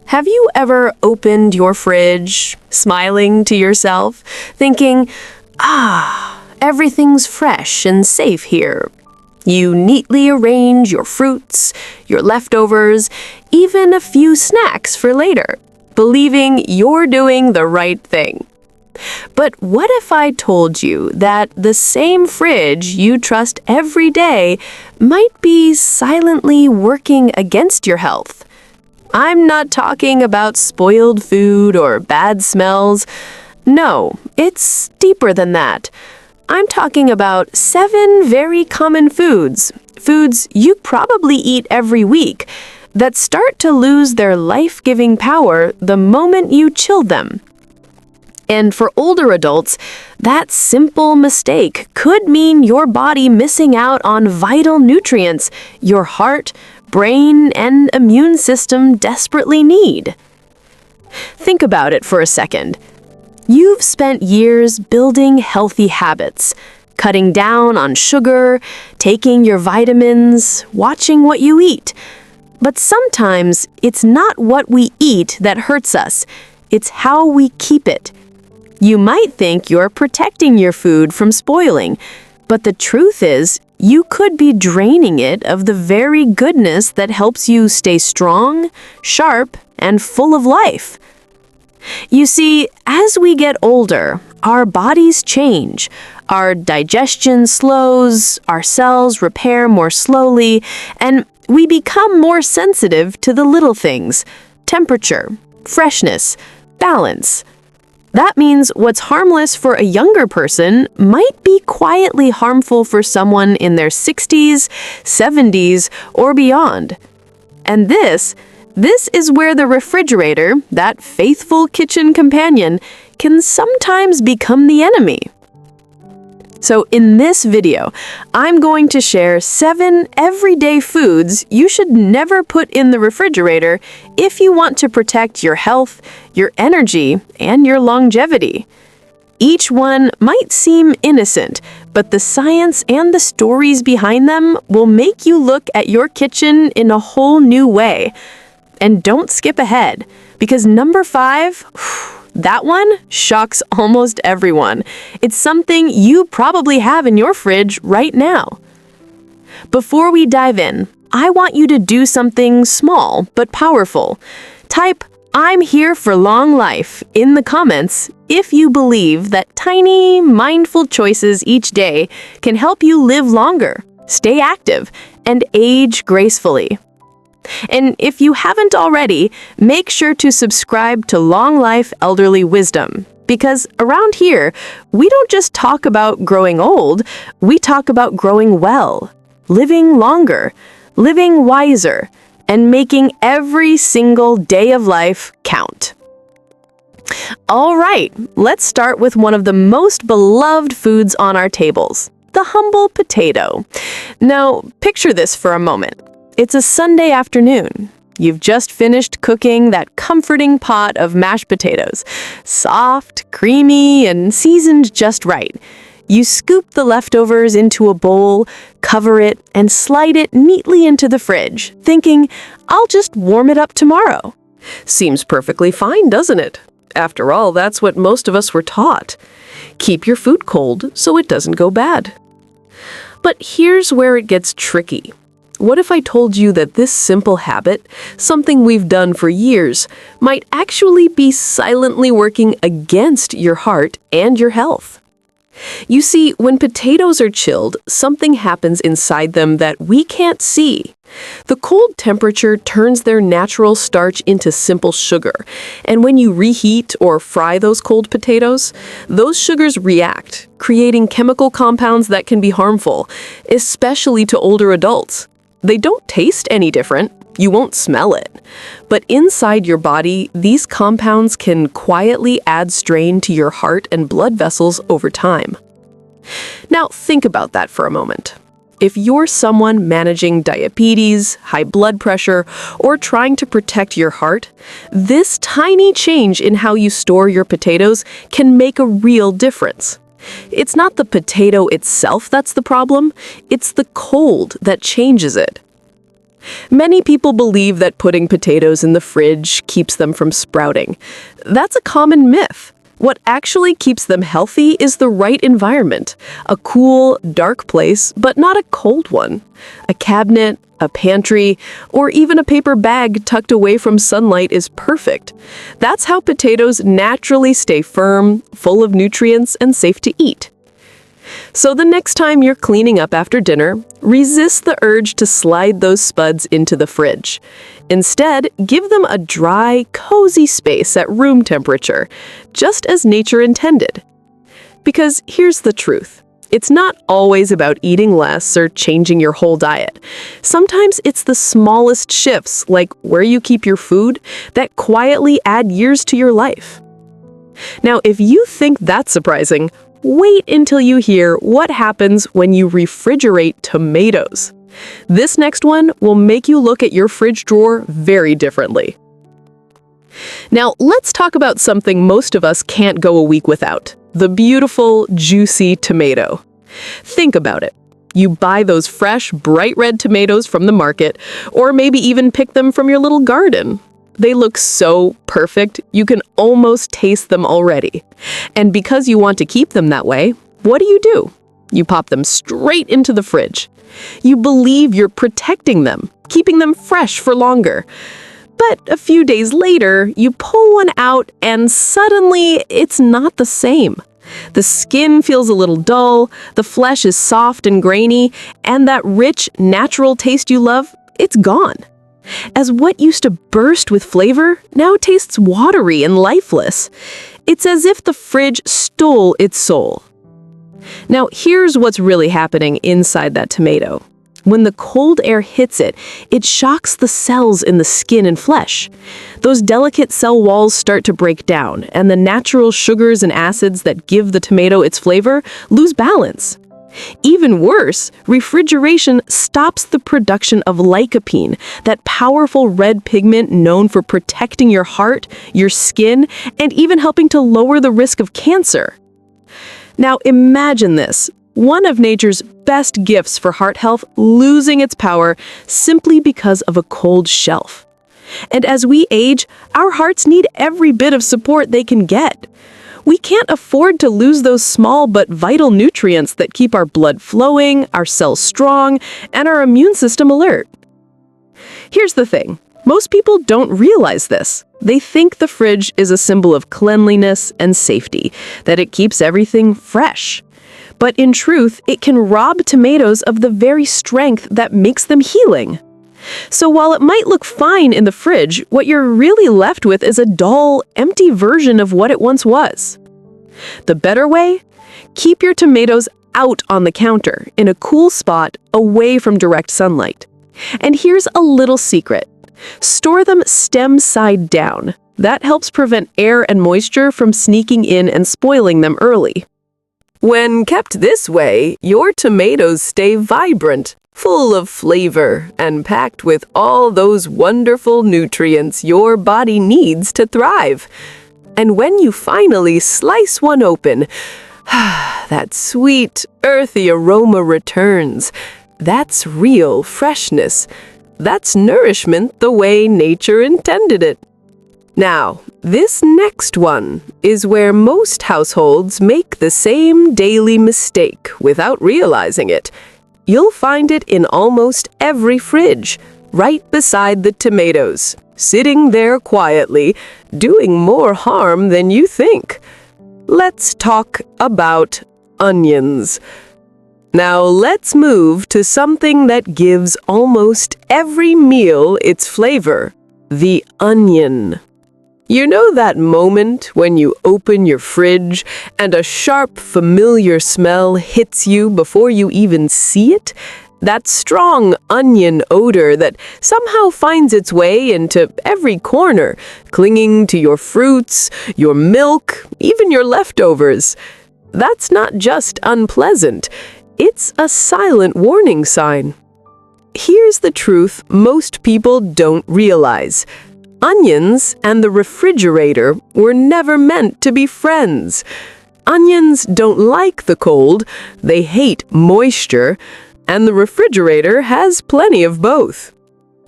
Have you ever opened your fridge, smiling to yourself, thinking, everything's fresh and safe here? You neatly arrange your fruits, your leftovers, even a few snacks for later, believing you're doing the right thing. But what if I told you that the same fridge you trust every day might be silently working against your health? I'm not talking about spoiled food or bad smells. No, it's deeper than that. I'm talking about 7 very common foods you probably eat every week, that start to lose their life-giving power the moment you chill them. And for older adults, that simple mistake could mean your body missing out on vital nutrients your heart, brain, and immune system desperately need. Think about it for a second. You've spent years building healthy habits, cutting down on sugar, taking your vitamins, watching what you eat. But sometimes it's not what we eat that hurts us, it's how we keep it. You might think you're protecting your food from spoiling, but the truth is, you could be draining it of the very goodness that helps you stay strong, sharp, and full of life. You see, as we get older, our bodies change. Our digestion slows, our cells repair more slowly, and we become more sensitive to the little things: temperature, freshness, balance. That means what's harmless for a younger person might be quietly harmful for someone in their 60s, 70s, or beyond. And this is where the refrigerator, that faithful kitchen companion, can sometimes become the enemy. So in this video, I'm going to share 7 everyday foods you should never put in the refrigerator if you want to protect your health, your energy, and your longevity. Each one might seem innocent, but the science and the stories behind them will make you look at your kitchen in a whole new way. And don't skip ahead, because number 5, that one shocks almost everyone. It's something you probably have in your fridge right now. Before we dive in, I want you to do something small but powerful. Type "I'm here for long life" in the comments if you believe that tiny, mindful choices each day can help you live longer, stay active, and age gracefully. And if you haven't already, make sure to subscribe to Long Life Elderly Wisdom, because around here, we don't just talk about growing old, we talk about growing well, living longer, living wiser, and making every single day of life count. All right, let's start with one of the most beloved foods on our tables, the humble potato. Now, picture this for a moment. It's a Sunday afternoon. You've just finished cooking that comforting pot of mashed potatoes, soft, creamy, and seasoned just right. You scoop the leftovers into a bowl, cover it, and slide it neatly into the fridge, thinking, "I'll just warm it up tomorrow." Seems perfectly fine, doesn't it? After all, that's what most of us were taught. Keep your food cold so it doesn't go bad. But here's where it gets tricky. What if I told you that this simple habit, something we've done for years, might actually be silently working against your heart and your health? You see, when potatoes are chilled, something happens inside them that we can't see. The cold temperature turns their natural starch into simple sugar, and when you reheat or fry those cold potatoes, those sugars react, creating chemical compounds that can be harmful, especially to older adults. They don't taste any different. You won't smell it. But inside your body, these compounds can quietly add strain to your heart and blood vessels over time. Now, think about that for a moment. If you're someone managing diabetes, high blood pressure, or trying to protect your heart, this tiny change in how you store your potatoes can make a real difference. It's not the potato itself that's the problem, it's the cold that changes it. Many people believe that putting potatoes in the fridge keeps them from sprouting. That's a common myth. What actually keeps them healthy is the right environment. A cool, dark place, but not a cold one. A cabinet, a pantry, or even a paper bag tucked away from sunlight is perfect. That's how potatoes naturally stay firm, full of nutrients, and safe to eat. So the next time you're cleaning up after dinner, resist the urge to slide those spuds into the fridge. Instead, give them a dry, cozy space at room temperature, just as nature intended. Because here's the truth. It's not always about eating less or changing your whole diet. Sometimes it's the smallest shifts, like where you keep your food, that quietly add years to your life. Now, if you think that's surprising, wait until you hear what happens when you refrigerate tomatoes. This next one will make you look at your fridge drawer very differently. Now, let's talk about something most of us can't go a week without: the beautiful, juicy tomato. Think about it. You buy those fresh, bright red tomatoes from the market, or maybe even pick them from your little garden. They look so perfect, you can almost taste them already. And because you want to keep them that way, what do? You pop them straight into the fridge. You believe you're protecting them, keeping them fresh for longer. But a few days later, you pull one out and suddenly it's not the same. The skin feels a little dull, the flesh is soft and grainy, and that rich, natural taste you love, it's gone. As what used to burst with flavor now tastes watery and lifeless. It's as if the fridge stole its soul. Now, here's what's really happening inside that tomato. When the cold air hits it, it shocks the cells in the skin and flesh. Those delicate cell walls start to break down, and the natural sugars and acids that give the tomato its flavor lose balance. Even worse, refrigeration stops the production of lycopene, that powerful red pigment known for protecting your heart, your skin, and even helping to lower the risk of cancer. Now imagine this, one of nature's best gifts for heart health losing its power simply because of a cold shelf. And as we age, our hearts need every bit of support they can get. We can't afford to lose those small but vital nutrients that keep our blood flowing, our cells strong, and our immune system alert. Here's the thing. Most people don't realize this. They think the fridge is a symbol of cleanliness and safety, that it keeps everything fresh. But in truth, it can rob tomatoes of the very strength that makes them healing. So while it might look fine in the fridge, what you're really left with is a dull, empty version of what it once was. The better way? Keep your tomatoes out on the counter, in a cool spot, away from direct sunlight. And here's a little secret. Store them stem side down. That helps prevent air and moisture from sneaking in and spoiling them early. When kept this way, your tomatoes stay vibrant, full of flavor, and packed with all those wonderful nutrients your body needs to thrive. And when you finally slice one open, that sweet, earthy aroma returns. That's real freshness. That's nourishment the way nature intended it. Now, this next one is where most households make the same daily mistake without realizing it. You'll find it in almost every fridge, right beside the tomatoes, sitting there quietly, doing more harm than you think. Let's talk about onions. Now let's move to something that gives almost every meal its flavor: the onion. You know that moment when you open your fridge and a sharp, familiar smell hits you before you even see it? That strong onion odor that somehow finds its way into every corner, clinging to your fruits, your milk, even your leftovers. That's not just unpleasant. It's a silent warning sign. Here's the truth most people don't realize. Onions and the refrigerator were never meant to be friends. Onions don't like the cold, they hate moisture, and the refrigerator has plenty of both.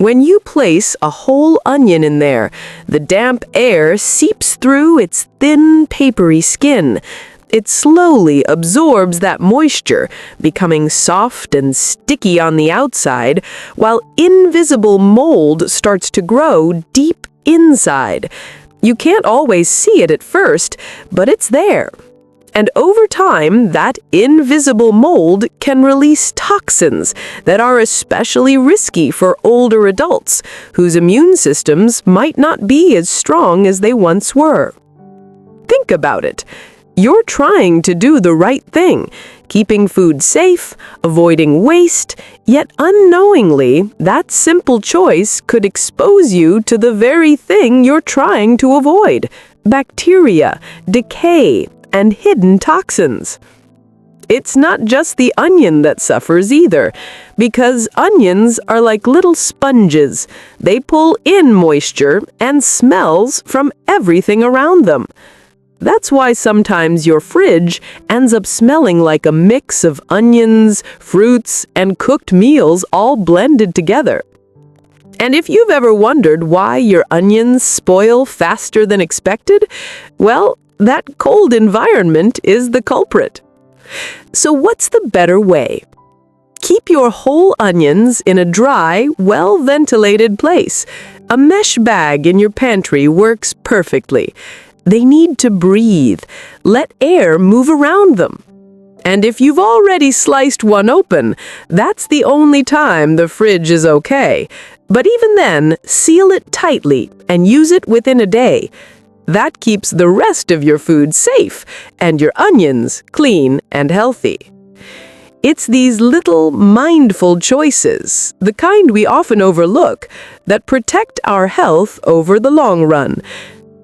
When you place a whole onion in there, the damp air seeps through its thin, papery skin. It slowly absorbs that moisture, becoming soft and sticky on the outside, while invisible mold starts to grow deep inside. You can't always see it at first, but it's there. And over time, that invisible mold can release toxins that are especially risky for older adults, whose immune systems might not be as strong as they once were. Think about it. You're trying to do the right thing, keeping food safe, avoiding waste, yet unknowingly, that simple choice could expose you to the very thing you're trying to avoid: bacteria, decay, and hidden toxins. It's not just the onion that suffers either, because onions are like little sponges. They pull in moisture and smells from everything around them. That's why sometimes your fridge ends up smelling like a mix of onions, fruits, and cooked meals all blended together. And if you've ever wondered why your onions spoil faster than expected, well, that cold environment is the culprit. So what's the better way? Keep your whole onions in a dry, well-ventilated place. A mesh bag in your pantry works perfectly. They need to breathe. Let air move around them. And if you've already sliced one open, that's the only time the fridge is okay. But even then, seal it tightly and use it within a day. That keeps the rest of your food safe and your onions clean and healthy. It's these little mindful choices, the kind we often overlook, that protect our health over the long run.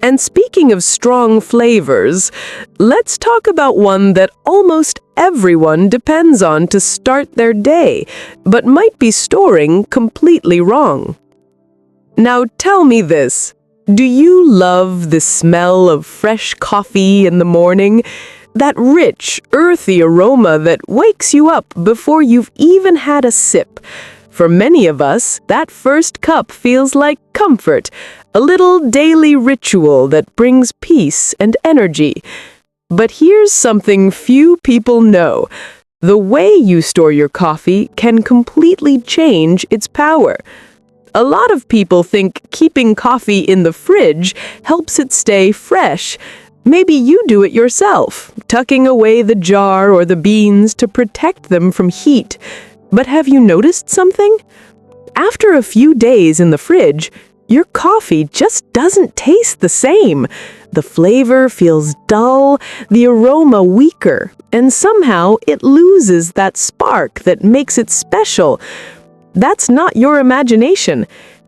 And speaking of strong flavors, let's talk about one that almost everyone depends on to start their day, but might be storing completely wrong. Now tell me this, do you love the smell of fresh coffee in the morning? That rich, earthy aroma that wakes you up before you've even had a sip. For many of us, that first cup feels like comfort, a little daily ritual that brings peace and energy. But here's something few people know. The way you store your coffee can completely change its power. A lot of people think keeping coffee in the fridge helps it stay fresh. Maybe you do it yourself, tucking away the jar or the beans to protect them from heat. But have you noticed something? After a few days in the fridge, your coffee just doesn't taste the same. The flavor feels dull, the aroma weaker, and somehow it loses that spark that makes it special. That's not your imagination.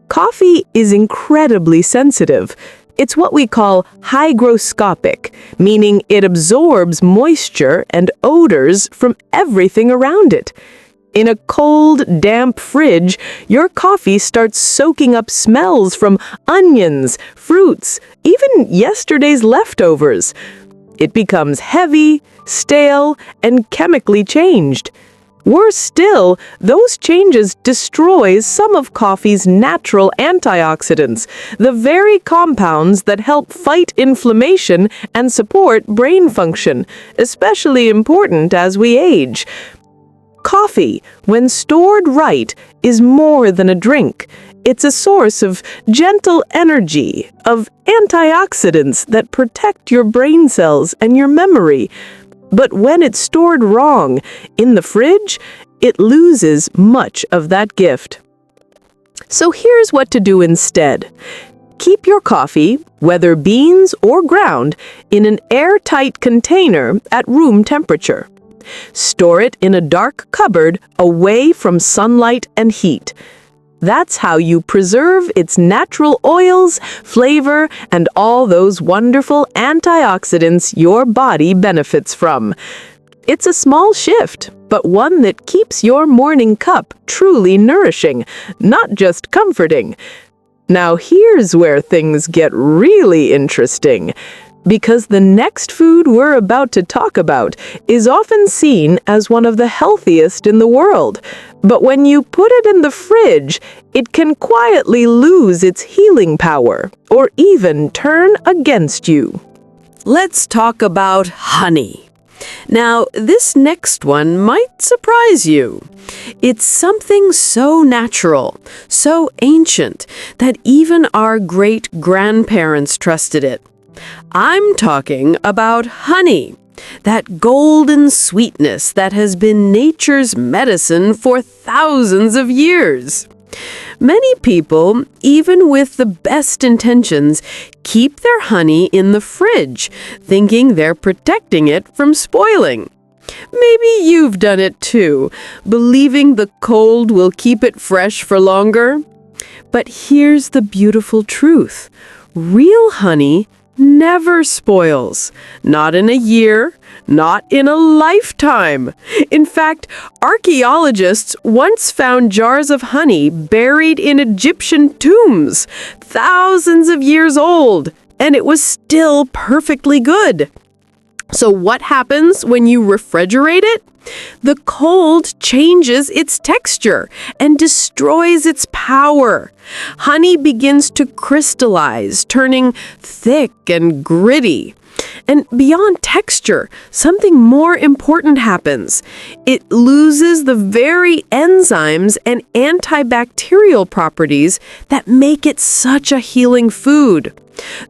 Coffee is incredibly sensitive. It's what we call hygroscopic, meaning it absorbs moisture and odors from everything around it. In a cold, damp fridge, your coffee starts soaking up smells from onions, fruits, even yesterday's leftovers. It becomes heavy, stale, and chemically changed. Worse still, those changes destroy some of coffee's natural antioxidants, the very compounds that help fight inflammation and support brain function, especially important as we age. Coffee, when stored right, is more than a drink. It's a source of gentle energy, of antioxidants that protect your brain cells and your memory. But when it's stored wrong, in the fridge, it loses much of that gift. So here's what to do instead. Keep your coffee, whether beans or ground, in an airtight container at room temperature. Store it in a dark cupboard away from sunlight and heat. That's how you preserve its natural oils, flavor, and all those wonderful antioxidants your body benefits from. It's a small shift, but one that keeps your morning cup truly nourishing, not just comforting. Now here's where things get really interesting. Because the next food we're about to talk about is often seen as one of the healthiest in the world. But when you put it in the fridge, it can quietly lose its healing power or even turn against you. Let's talk about honey. Now, this next one might surprise you. It's something so natural, so ancient, that even our great-grandparents trusted it. I'm talking about honey, that golden sweetness that has been nature's medicine for thousands of years. Many people, even with the best intentions, keep their honey in the fridge, thinking they're protecting it from spoiling. Maybe you've done it too, believing the cold will keep it fresh for longer. But here's the beautiful truth. Real honey never spoils. Not in a year, not in a lifetime. In fact, archaeologists once found jars of honey buried in Egyptian tombs, thousands of years old, and it was still perfectly good. So what happens when you refrigerate it? The cold changes its texture and destroys its power. Honey begins to crystallize, turning thick and gritty. And beyond texture, something more important happens. It loses the very enzymes and antibacterial properties that make it such a healing food.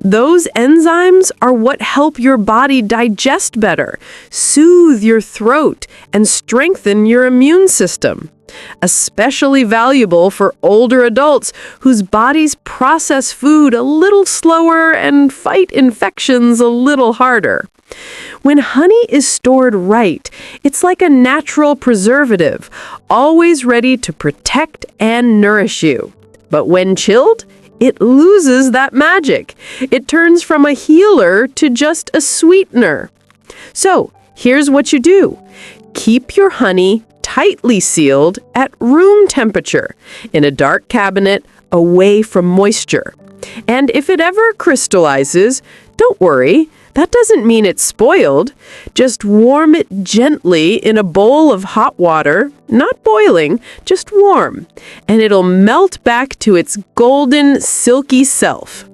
Those enzymes are what help your body digest better, soothe your throat, and strengthen your immune system. Especially valuable for older adults whose bodies process food a little slower and fight infections a little harder. When honey is stored right, it's like a natural preservative, always ready to protect and nourish you. But when chilled, it loses that magic. It turns from a healer to just a sweetener. So, here's what you do. Keep your honey tightly sealed at room temperature in a dark cabinet away from moisture. And if it ever crystallizes, don't worry. That doesn't mean it's spoiled. Just warm it gently in a bowl of hot water, not boiling, just warm, and it'll melt back to its golden, silky self.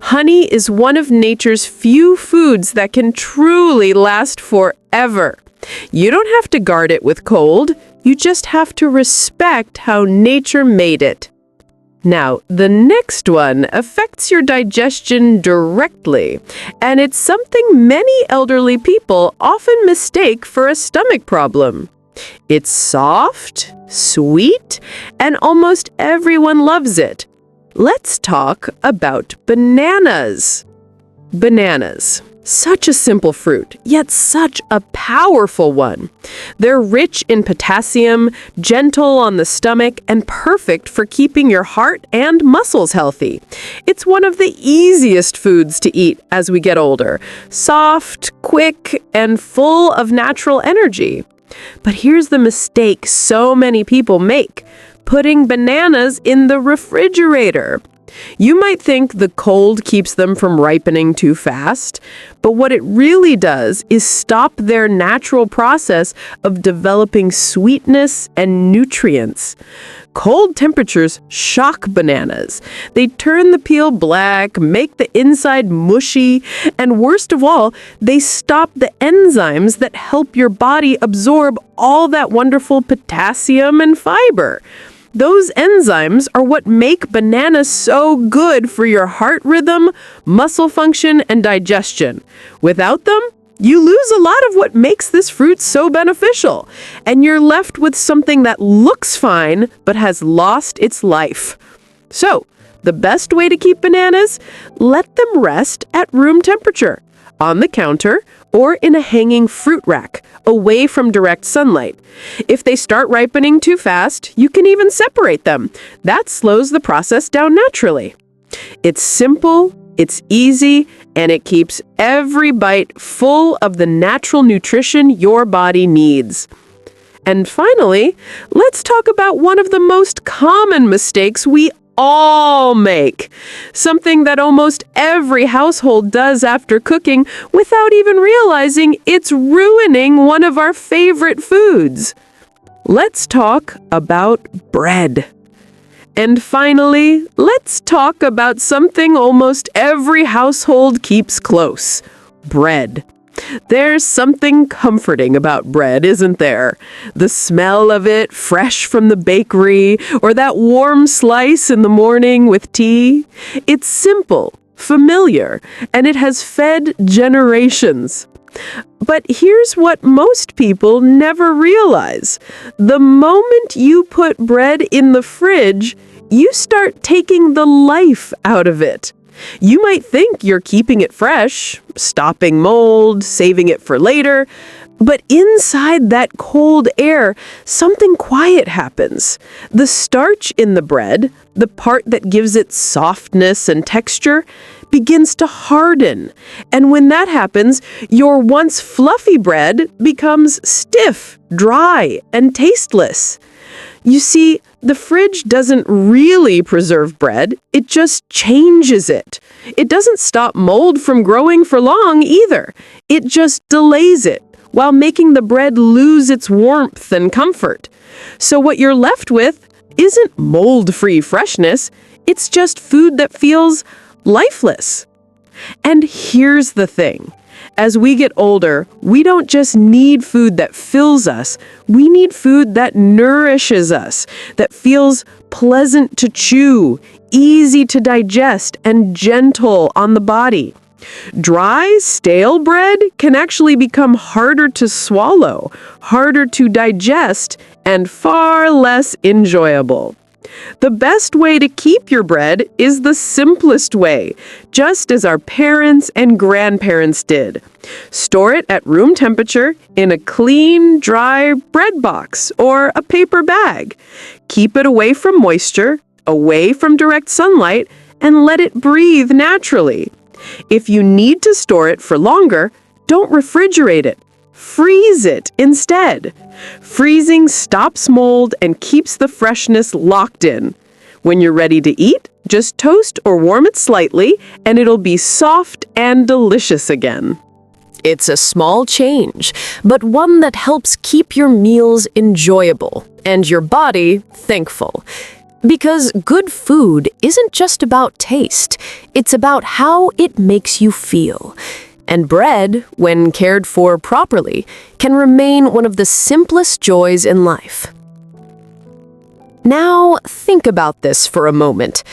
Honey is one of nature's few foods that can truly last forever. You don't have to guard it with cold. You just have to respect how nature made it. Now, the next one affects your digestion directly, and it's something many elderly people often mistake for a stomach problem. It's soft, sweet, and almost everyone loves it. Let's talk about bananas. Bananas. Such a simple fruit, yet such a powerful one. They're rich in potassium, gentle on the stomach, and perfect for keeping your heart and muscles healthy. It's one of the easiest foods to eat as we get older. Soft, quick, and full of natural energy. But here's the mistake so many people make: putting bananas in the refrigerator. You might think the cold keeps them from ripening too fast, but what it really does is stop their natural process of developing sweetness and nutrients. Cold temperatures shock bananas. They turn the peel black, make the inside mushy, and worst of all, they stop the enzymes that help your body absorb all that wonderful potassium and fiber. Those enzymes are what make bananas so good for your heart rhythm, muscle function, and digestion. Without them, you lose a lot of what makes this fruit so beneficial, and you're left with something that looks fine but has lost its life. So, the best way to keep bananas? Let them rest at room temperature, on the counter, or in a hanging fruit rack, away from direct sunlight. If they start ripening too fast, you can even separate them. That slows the process down naturally. It's simple, it's easy, and it keeps every bite full of the natural nutrition your body needs. And finally, let's talk about one of the most common mistakes we all make. Something that almost every household does after cooking without even realizing it's ruining one of our favorite foods. Let's talk about bread. And finally, let's talk about something almost every household keeps close: bread. There's something comforting about bread, isn't there? The smell of it, fresh from the bakery, or that warm slice in the morning with tea. It's simple, familiar, and it has fed generations. But here's what most people never realize. The moment you put bread in the fridge, you start taking the life out of it. You might think you're keeping it fresh, stopping mold, saving it for later, but inside that cold air, something quiet happens. The starch in the bread, the part that gives it softness and texture, begins to harden. And when that happens, your once fluffy bread becomes stiff, dry, and tasteless. You see, the fridge doesn't really preserve bread, it just changes it. It doesn't stop mold from growing for long either. It just delays it, while making the bread lose its warmth and comfort. So what you're left with isn't mold-free freshness, it's just food that feels lifeless. And here's the thing. As we get older, we don't just need food that fills us, we need food that nourishes us, that feels pleasant to chew, easy to digest, and gentle on the body. Dry, stale bread can actually become harder to swallow, harder to digest, and far less enjoyable. The best way to keep your bread is the simplest way, just as our parents and grandparents did. Store it at room temperature in a clean, dry bread box or a paper bag. Keep it away from moisture, away from direct sunlight, and let it breathe naturally. If you need to store it for longer, don't refrigerate it. Freeze it instead. Freezing stops mold and keeps the freshness locked in. When you're ready to eat, just toast or warm it slightly, and it'll be soft and delicious again. It's a small change, but one that helps keep your meals enjoyable and your body thankful. Because good food isn't just about taste, it's about how it makes you feel. And bread, when cared for properly, can remain one of the simplest joys in life. Now, think about this for a moment.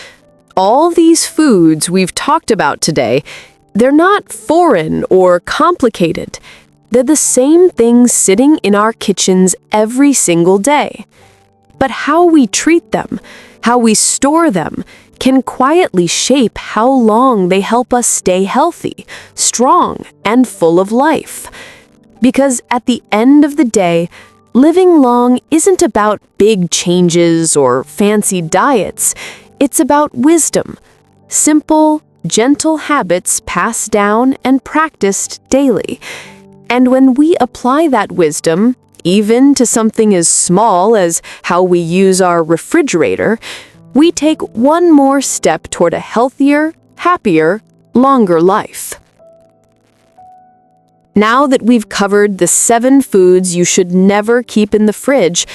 All these foods we've talked about today, they're not foreign or complicated. They're the same things sitting in our kitchens every single day. But how we treat them, how we store them, can quietly shape how long they help us stay healthy, strong, and full of life. Because at the end of the day, living long isn't about big changes or fancy diets. It's about wisdom, simple, gentle habits passed down and practiced daily. And when we apply that wisdom, even to something as small as how we use our refrigerator, we take one more step toward a healthier, happier, longer life. Now that we've covered the 7 foods you should never keep in the fridge,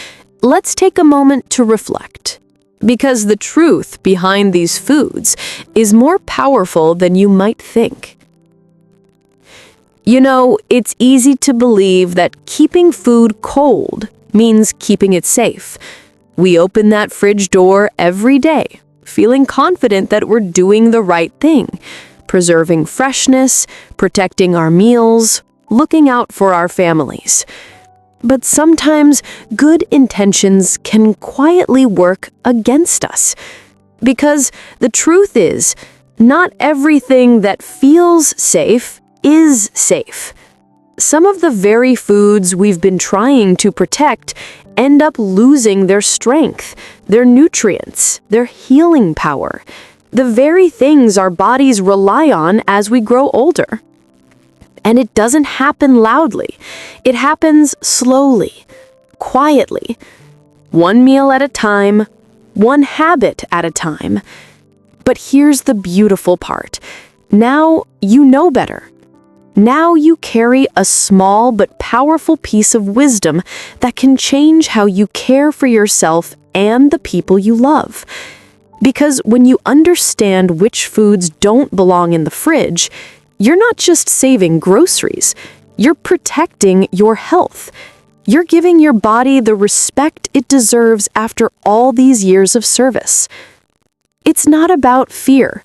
let's take a moment to reflect. Because the truth behind these foods is more powerful than you might think. You know, it's easy to believe that keeping food cold means keeping it safe. We open that fridge door every day, feeling confident that we're doing the right thing, preserving freshness, protecting our meals, looking out for our families. But sometimes good intentions can quietly work against us. Because the truth is, not everything that feels safe is safe. Some of the very foods we've been trying to protect end up losing their strength, their nutrients, their healing power, the very things our bodies rely on as we grow older. And it doesn't happen loudly. It happens slowly, quietly, one meal at a time, one habit at a time. But here's the beautiful part. Now you know better. Now you carry a small but powerful piece of wisdom that can change how you care for yourself and the people you love. Because when you understand which foods don't belong in the fridge, you're not just saving groceries, you're protecting your health. You're giving your body the respect it deserves after all these years of service. It's not about fear,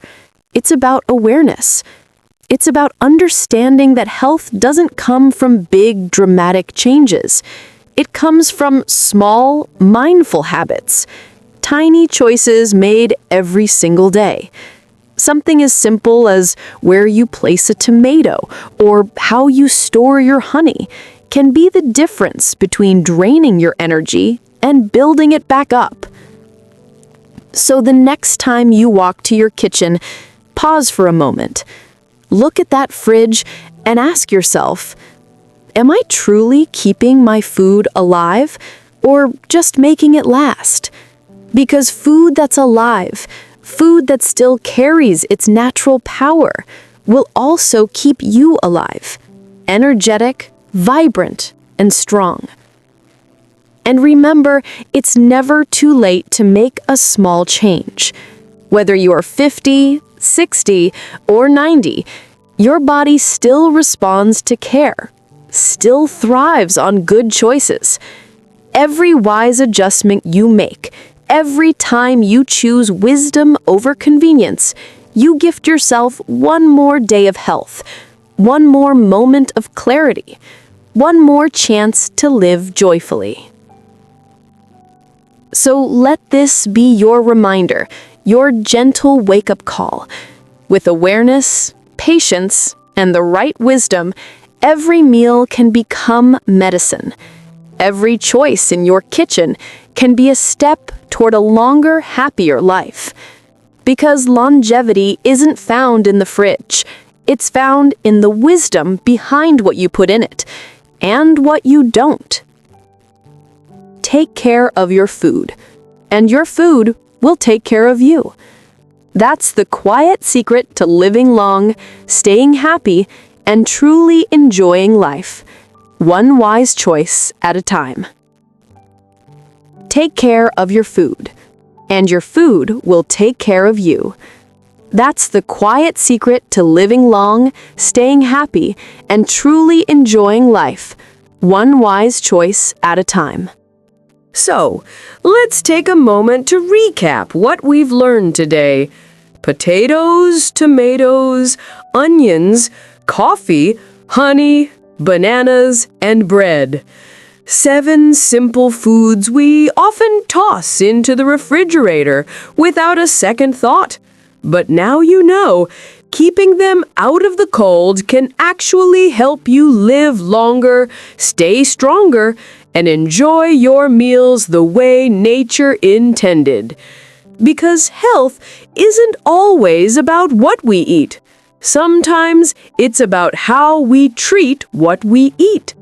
it's about awareness. It's about understanding that health doesn't come from big, dramatic changes. It comes from small, mindful habits, tiny choices made every single day. Something as simple as where you place a tomato or how you store your honey can be the difference between draining your energy and building it back up. So the next time you walk to your kitchen, pause for a moment. Look at that fridge and ask yourself, am I truly keeping my food alive or just making it last? Because food that's alive, food that still carries its natural power, will also keep you alive, energetic, vibrant, and strong. And remember, it's never too late to make a small change. Whether you are 50, 60, or 90, your body still responds to care, still thrives on good choices. Every wise adjustment you make, every time you choose wisdom over convenience, you gift yourself one more day of health, one more moment of clarity, one more chance to live joyfully. So let this be your reminder, your gentle wake-up call. With awareness, patience, and the right wisdom, every meal can become medicine. Every choice in your kitchen can be a step toward a longer, happier life. Because longevity isn't found in the fridge. It's found in the wisdom behind what you put in it, and what you don't. Take care of your food, and your food will take care of you. That's the quiet secret to living long, staying happy, and truly enjoying life, one wise choice at a time. Take care of your food, and your food will take care of you. That's the quiet secret to living long, staying happy, and truly enjoying life, one wise choice at a time. So, let's take a moment to recap what we've learned today. Potatoes, tomatoes, onions, coffee, honey, bananas, and bread. 7 simple foods we often toss into the refrigerator without a second thought. But now you know, keeping them out of the cold can actually help you live longer, stay stronger, and enjoy your meals the way nature intended. Because health isn't always about what we eat. Sometimes it's about how we treat what we eat.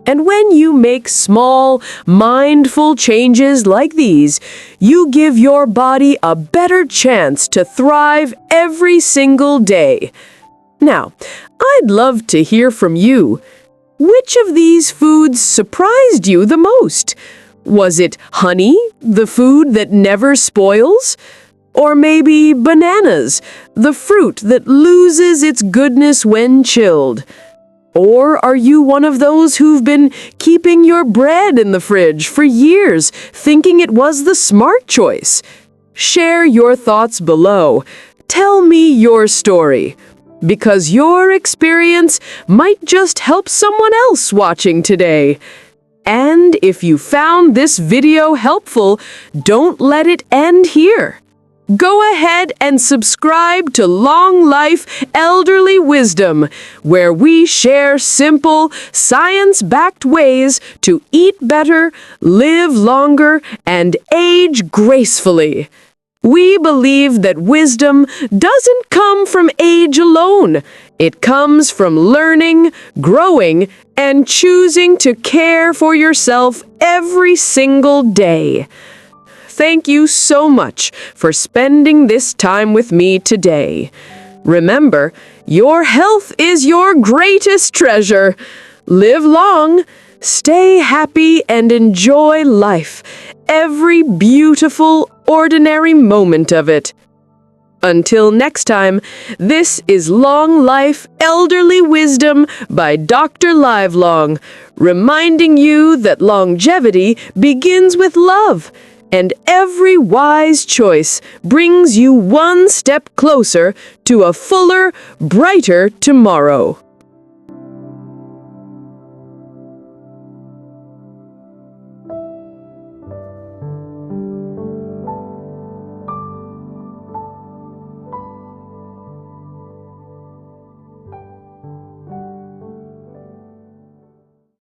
And when you make small, mindful changes like these, you give your body a better chance to thrive every single day. Now, I'd love to hear from you. Which of these foods surprised you the most? Was it honey, the food that never spoils? Or maybe bananas, the fruit that loses its goodness when chilled? Or are you one of those who've been keeping your bread in the fridge for years, thinking it was the smart choice? Share your thoughts below. Tell me your story, because your experience might just help someone else watching today. And if you found this video helpful, don't let it end here. Go ahead and subscribe to Long Life Elderly Wisdom, where we share simple, science-backed ways to eat better, live longer, and age gracefully. We believe that wisdom doesn't come from age alone. It comes from learning, growing, and choosing to care for yourself every single day. thank you so much for spending this time with me today. Remember, your health is your greatest treasure. Live long, stay happy, and enjoy life, every beautiful, ordinary moment of it. Until next time, this is Long Life Elderly Wisdom by Dr. Livelong, reminding you that longevity begins with love, and every wise choice brings you one step closer to a fuller, brighter tomorrow.